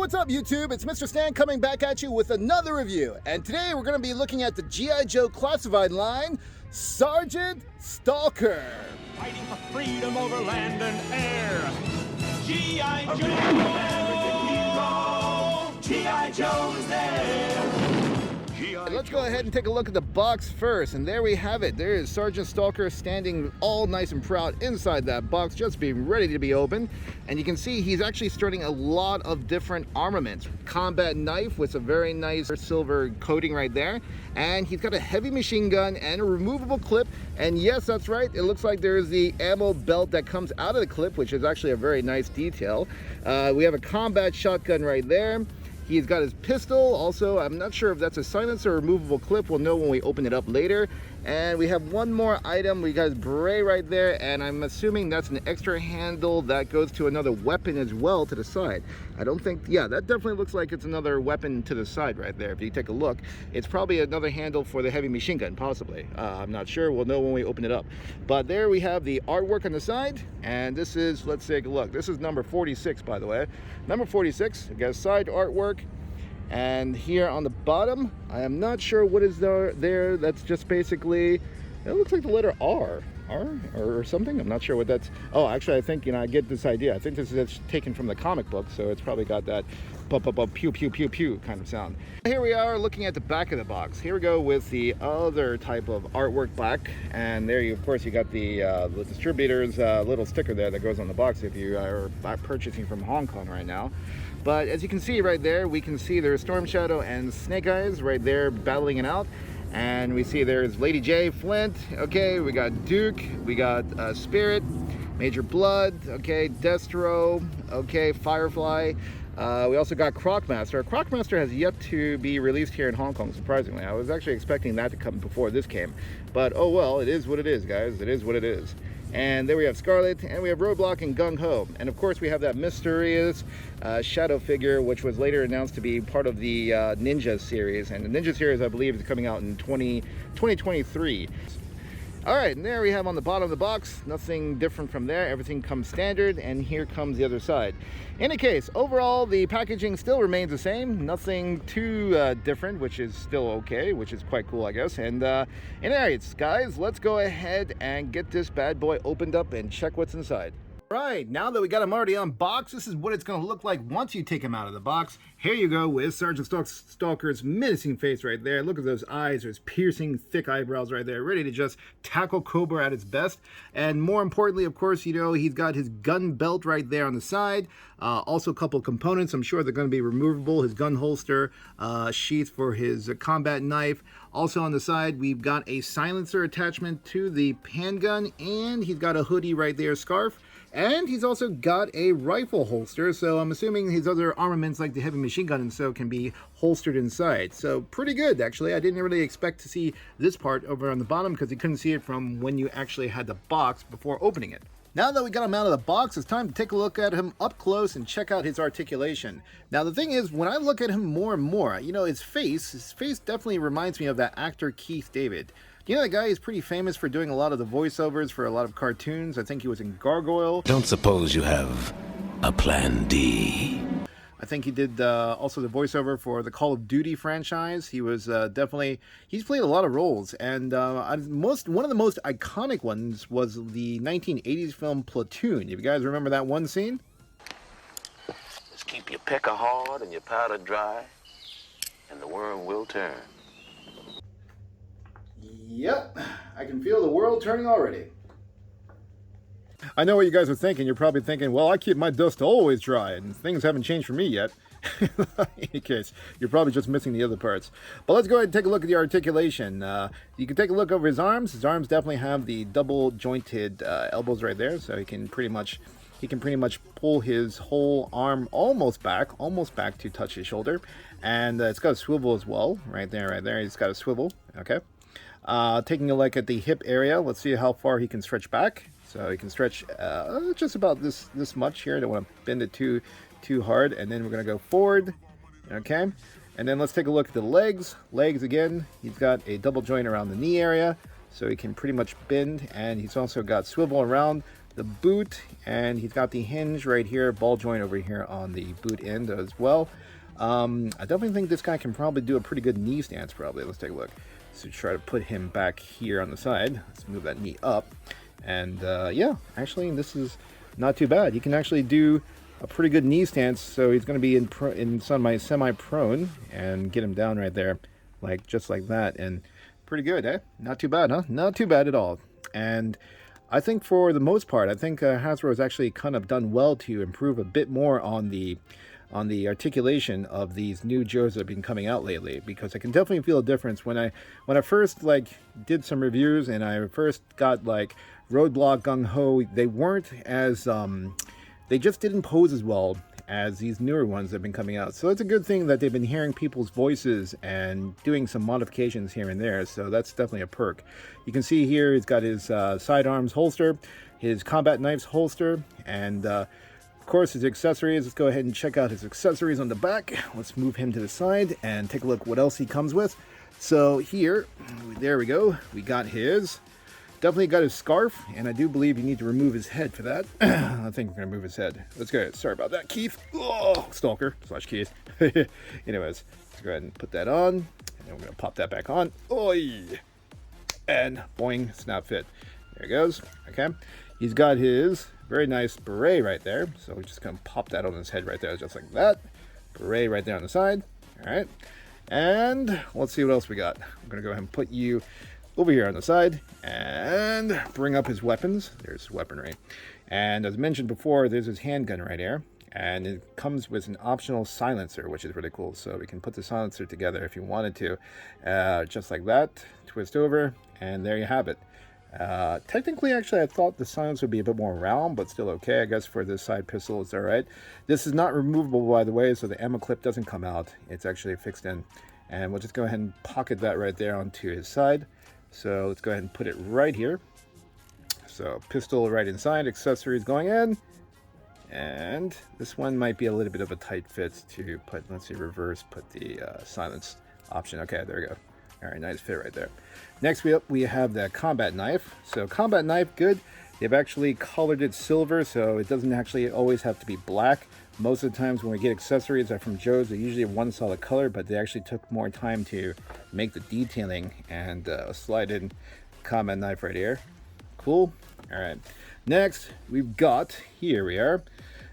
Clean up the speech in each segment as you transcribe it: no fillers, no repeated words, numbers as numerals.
what's up YouTube? It's Mr. Stan coming back at you with another review. And today we're going to be looking at the G.I. Joe classified line, Sergeant Stalker. Fighting for freedom over land and air. G.I. Joe! American hero! G.I. Joe is there! Let's go ahead and take a look at the box first, and there we have it. There is Sergeant Stalker standing all nice and proud inside that box, just being ready to be opened. And you can see he's actually starting a lot of different armaments. Combat knife with a very nice silver coating right there, and he's got a heavy machine gun and a removable clip. And yes, that's right, it looks like there's the ammo belt that comes out of the clip, which is actually a very nice detail. We have a combat shotgun right there. He's got his pistol. Also, I'm not sure if that's a silencer or removable clip. We'll know when we open it up later. And we have one more item. We got his beret right there, and I'm assuming that's an extra handle that goes to another weapon as well to the side. I don't think, yeah, that definitely looks like it's another weapon to the side right there. If you take a look, it's probably another handle for the heavy machine gun, possibly. I'm not sure. We'll know when we open it up. But there we have the artwork on the side, and this is, let's take a look. This is number 46, by the way. Number 46, we got side artwork. And here on the bottom, I am not sure what is there. That's just basically, it looks like the letter R or something. I'm not sure what that's. Oh, actually, I think, I get this idea. I think this is taken from the comic book, so it's probably got that pew pew pew pew kind of sound. Here we are looking at the back of the box. Here we go with the other type of artwork back, and there you, of course, you got the distributor's little sticker there that goes on the box if you are purchasing from Hong Kong right now. But as you can see right there, we can see there's Storm Shadow and Snake Eyes right there battling it out. And we see there's Lady J, Flint, okay, we got Duke, we got Spirit, Major Blood, okay, Destro, okay, Firefly. We also got Crocmaster. Crocmaster has yet to be released here in Hong Kong, surprisingly. I was actually expecting that to come before this came. But oh well, it is what it is, guys. It is what it is. And there we have Scarlet, and we have Roadblock and Gung Ho. And of course we have that mysterious shadow figure, which was later announced to be part of the Ninja series. And the Ninja series, I believe, is coming out in 2023. All right, and there we have on the bottom of the box, nothing different from there. Everything comes standard, and here comes the other side. In any case, overall, the packaging still remains the same. Nothing too different, which is still okay, which is quite cool, I guess. And anyways, guys, let's go ahead and get this bad boy opened up and check what's inside. Right, now that we got him already unboxed, this is what it's going to look like once you take him out of the box. Here you go with Sergeant Stalker's menacing face right there. Look at those eyes, those piercing, thick eyebrows right there, ready to just tackle Cobra at its best. And more importantly, of course, he's got his gun belt right there on the side. Also a couple of components, I'm sure they're going to be removable. His gun holster, sheath for his combat knife. Also on the side, we've got a silencer attachment to the handgun, and he's got a hoodie right there, scarf. And he's also got a rifle holster, so I'm assuming his other armaments like the heavy machine gun and so can be holstered inside. So pretty good, actually. I didn't really expect to see this part over on the bottom because you couldn't see it from when you actually had the box before opening it. Now that we got him out of the box, it's time to take a look at him up close and check out his articulation. Now the thing is, when I look at him more and more, his face definitely reminds me of that actor Keith David. That guy is pretty famous for doing a lot of the voiceovers for a lot of cartoons. I think he was in Gargoyle. Don't suppose you have a plan D? I think he did also the voiceover for the Call of Duty franchise. He was he's played a lot of roles. And one of the most iconic ones was the 1980s film Platoon. If you guys remember that one scene? Just keep your pecker hard and your powder dry, and the worm will turn. Yep, I can feel the world turning already. I know what you guys are thinking. You're probably thinking, well, I keep my dust always dry, and things haven't changed for me yet. In any case, you're probably just missing the other parts. But let's go ahead and take a look at the articulation. You can take a look over his arms. His arms definitely have the double jointed elbows right there, so he can pretty much pull his whole arm almost back to touch his shoulder. And it's got a swivel as well, right there. He's got a swivel, okay. Taking a look at the hip area, let's see how far he can stretch back. So he can stretch just about this much here. I don't want to bend it too hard. And then we're going to go forward, okay. And then let's take a look at the legs. Legs again, he's got a double joint around the knee area, so he can pretty much bend. And he's also got swivel around the boot, and he's got the hinge right here, ball joint over here on the boot end as well. I definitely think this guy can probably do a pretty good knee stance, probably. Let's take a look. So try to put him back here on the side. Let's move that knee up. And yeah, actually, this is not too bad. He can actually do a pretty good knee stance, so he's going to be in semi-prone, and get him down right there, like just like that. And pretty good, eh? Not too bad, huh? Not too bad at all. And I think for the most part, I think Hasbro has actually kind of done well to improve a bit more on the articulation of these new Joes that have been coming out lately, because I can definitely feel a difference when I first like did some reviews and I first got like Roadblock, Gung Ho. They weren't as they just didn't pose as well as these newer ones that have been coming out. So it's a good thing that they've been hearing people's voices and doing some modifications here and there. So that's definitely a perk. You can see here he's got his sidearms holster, his combat knives holster, and of course his accessories. Let's go ahead and check out his accessories on the back. Let's move him to the side and take a look what else he comes with. So here, there we go. We got his... Definitely got his scarf, and I do believe you need to remove his head for that. I think we're going to move his head. Let's go ahead. Sorry about that, Keith. Oh, Stalker / Keith. Anyways, let's go ahead and put that on. And then we're going to pop that back on. Oi! And boing, snap fit. There he goes. Okay. He's got his very nice beret right there. So we're just going to pop that on his head right there, just like that. Beret right there on the side. All right. And let's see what else we got. I'm going to go ahead and put you over here on the side and bring up his weapons. There's his weaponry. And as mentioned before, there's his handgun right here. And it comes with an optional silencer, which is really cool. So we can put the silencer together if you wanted to. Just like that. Twist over. And there you have it. Technically, actually, I thought the silencer would be a bit more round, but still okay. I guess for this side pistol, it's alright. This is not removable, by the way, so the ammo clip doesn't come out. It's actually fixed in. And we'll just go ahead and pocket that right there onto his side. So let's go ahead and put it right here. So pistol right inside, accessories going in. And this one might be a little bit of a tight fit to put, let's see, reverse, put the silence option. Okay, there we go. All right, nice fit right there. Next we have the combat knife. So combat knife, good. They've actually colored it silver, so it doesn't actually always have to be black. Most of the times when we get accessories that from Joe's, they're usually one solid color, but they actually took more time to make the detailing and slide in combat knife right here. Cool. All right. Next, we've got, here we are.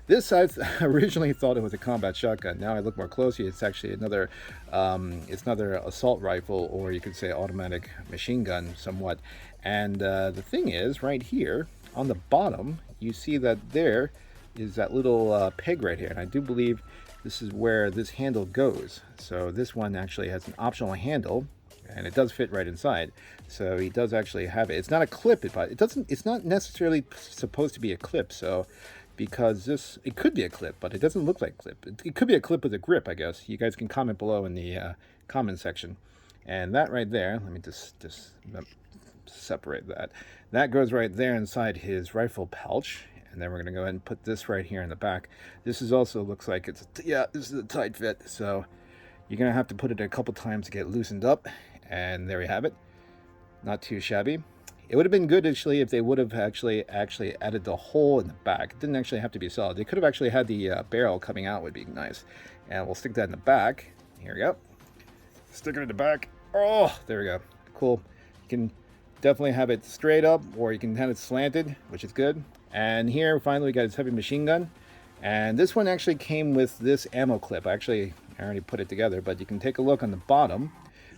This I originally thought it was a combat shotgun. Now I look more closely, it's actually another assault rifle, or you could say automatic machine gun somewhat. And the thing is, right here on the bottom, you see that there is that little peg right here, and I do believe this is where this handle goes. So this one actually has an optional handle, and it does fit right inside. So he does actually have it. It's not a clip, but it's not necessarily supposed to be a clip. So because it could be a clip, but it doesn't look like a clip. It could be a clip with a grip, I guess. You guys can comment below in the comment section. And that right there, let me just separate that. That goes right there inside his rifle pouch. And then we're going to go ahead and put this right here in the back. This is also looks like this is a tight fit. So you're going to have to put it a couple times to get loosened up. And there we have it. Not too shabby. It would have been good actually if they would have actually added the hole in the back. It didn't actually have to be solid. They could have actually had the barrel coming out, would be nice. And we'll stick that in the back. Here we go. Stick it in the back. Oh, there we go. Cool. You can definitely have it straight up, or you can have it slanted, which is good. And here finally we got his heavy machine gun. And this one actually came with this ammo clip. I already put it together, but you can take a look on the bottom.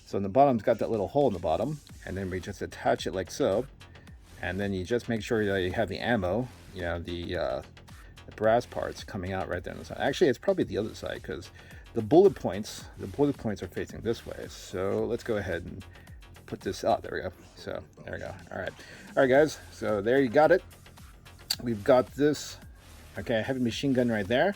So on the bottom's got that little hole in the bottom, and then we just attach it like so. And then you just make sure that you have the ammo, you know, the brass parts coming out right there on the side. Actually, it's probably the other side because the bullet points are facing this way. So let's go ahead and put this out. There we go. So there we go. All right, guys. So there you got it. We've got this, okay, heavy machine gun right there.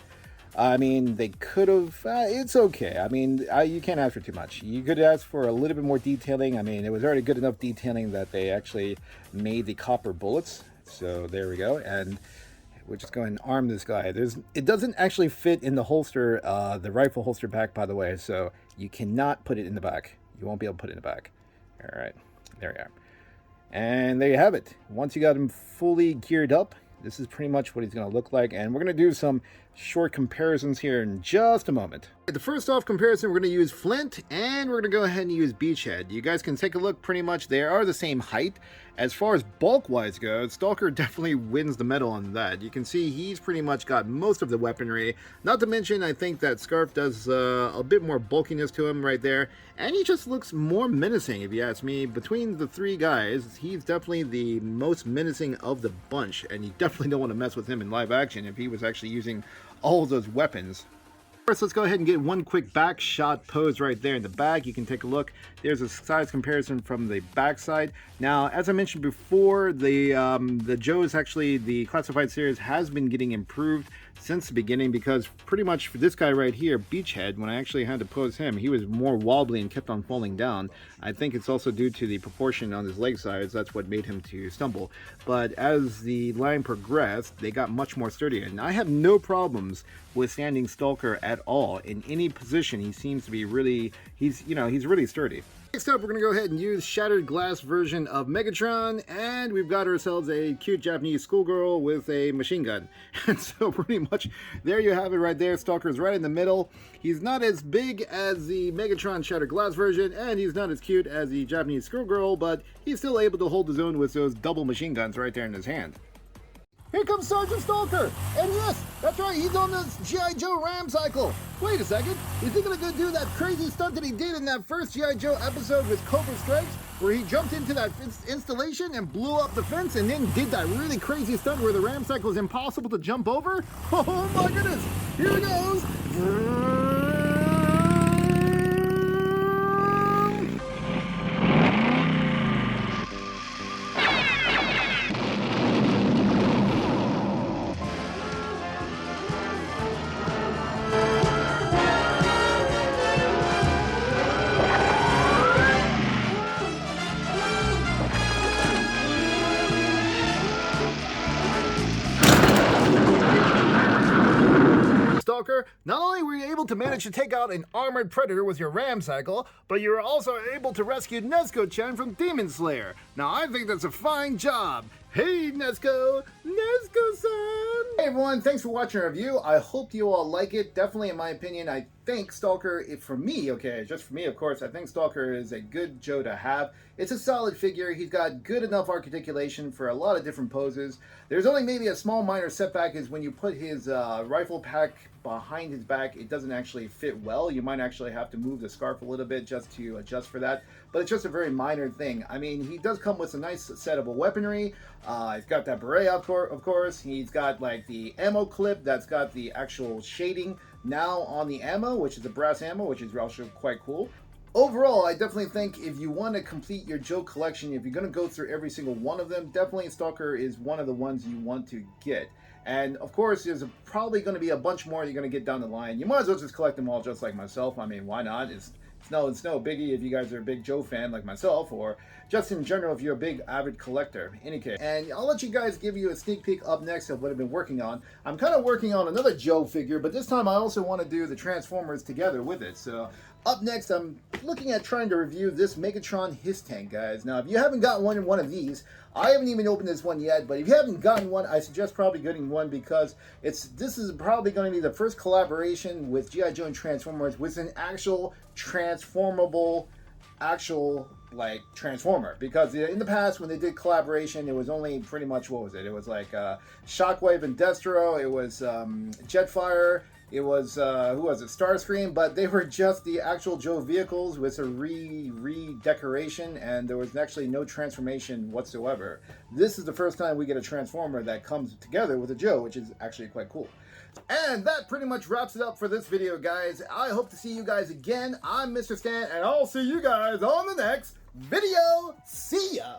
I mean, they could have, it's okay. I mean, you can't ask for too much. You could ask for a little bit more detailing. I mean, it was already good enough detailing that they actually made the copper bullets. So there we go. And we're just going to arm this guy. It doesn't actually fit in the holster, the rifle holster back, by the way. So you cannot put it in the back. You won't be able to put it in the back. All right, there we are. And there you have it. Once you got him fully geared up, This is pretty much what he's going to look like, and we're going to do some short comparisons here in just a moment. The first off comparison, we're going to use Flint, and we're going to go ahead and use Beachhead. You guys can take a look. Pretty much they are the same height. As far as bulk-wise goes, Stalker definitely wins the medal on that. You can see he's pretty much got most of the weaponry. Not to mention, I think that Scarf does a bit more bulkiness to him right there, and he just looks more menacing, if you ask me. Between the three guys, he's definitely the most menacing of the bunch, and you definitely don't want to mess with him in live action if he was actually using all of those weapons. First, let's go ahead and get one quick back shot pose right there in the back. You can take a look. There's a size comparison from the back side. Now, as I mentioned before, the Joe is actually, the classified series has been getting improved since the beginning, because pretty much for this guy right here, Beachhead, when I actually had to pose him, he was more wobbly and kept on falling down. I think it's also due to the proportion on his leg size. That's what made him to stumble. But as the line progressed, they got much more sturdy, and I have no problems withstanding Stalker at all. In any position, he seems to be really, he's really sturdy. Next up, we're going to go ahead and use Shattered Glass version of Megatron, and we've got ourselves a cute Japanese schoolgirl with a machine gun. And so pretty much, there you have it right there. Stalker's right in the middle. He's not as big as the Megatron Shattered Glass version, and he's not as cute as the Japanese schoolgirl, but he's still able to hold his own with those double machine guns right there in his hand. Here comes Sergeant Stalker! And yes, that's right, he's on this G.I. Joe Ram cycle! Wait a second, is he gonna go do that crazy stunt that he did in that first G.I. Joe episode with Cobra Strikes, where he jumped into that installation and blew up the fence and then did that really crazy stunt where the Ram cycle is impossible to jump over? Oh my goodness! Here he goes! Stalker, not only were you able to manage to take out an armored predator with your ram cycle, but you were also able to rescue Nezuko-chan from Demon Slayer. Now I think that's a fine job. Hey Nezuko! Nezuko-san! Hey everyone, thanks for watching our review. I hope you all like it. Definitely, in my opinion, I think Stalker, for me, okay, just for me of course, I think Stalker is a good Joe to have. It's a solid figure. He's got good enough articulation for a lot of different poses. There's only maybe a small minor setback is when you put his rifle pack behind his back, it doesn't actually fit well. You might actually have to move the scarf a little bit just to adjust for that, but it's just a very minor thing. I mean, he does come with a nice set of weaponry. He's got that beret, of course. He's got like the ammo clip that's got the actual shading now on the ammo, which is a brass ammo, which is also quite cool. Overall, I definitely think if you want to complete your Joe collection, if you're going to go through every single one of them, definitely Stalker is one of the ones you want to get. And of course, there's probably going to be a bunch more you're going to get down the line. You might as well just collect them all just like myself. I mean, why not? It's no biggie if you guys are a big Joe fan like myself, or just in general if you're a big avid collector. In any case, and I'll let you guys give you a sneak peek up next of what I've been working on. I'm kind of working on another Joe figure, but this time I also want to do the Transformers together with it. So up next, I'm looking at trying to review this Megatron His Tank, guys. Now, if you haven't gotten one of these, I haven't even opened this one yet, but if you haven't gotten one, I suggest probably getting one, because this is probably going to be the first collaboration with G.I. Joe and Transformers with an actual transformable, like Transformer. Because in the past, when they did collaboration, it was only pretty much, what was it? It was like Shockwave and Destro, it was Jetfire, it was, who was it, Starscream, but they were just the actual Joe vehicles with a redecoration, and there was actually no transformation whatsoever. This is the first time we get a Transformer that comes together with a Joe, which is actually quite cool. And that pretty much wraps it up for this video, guys. I hope to see you guys again. I'm Mr. Stan, and I'll see you guys on the next video. See ya!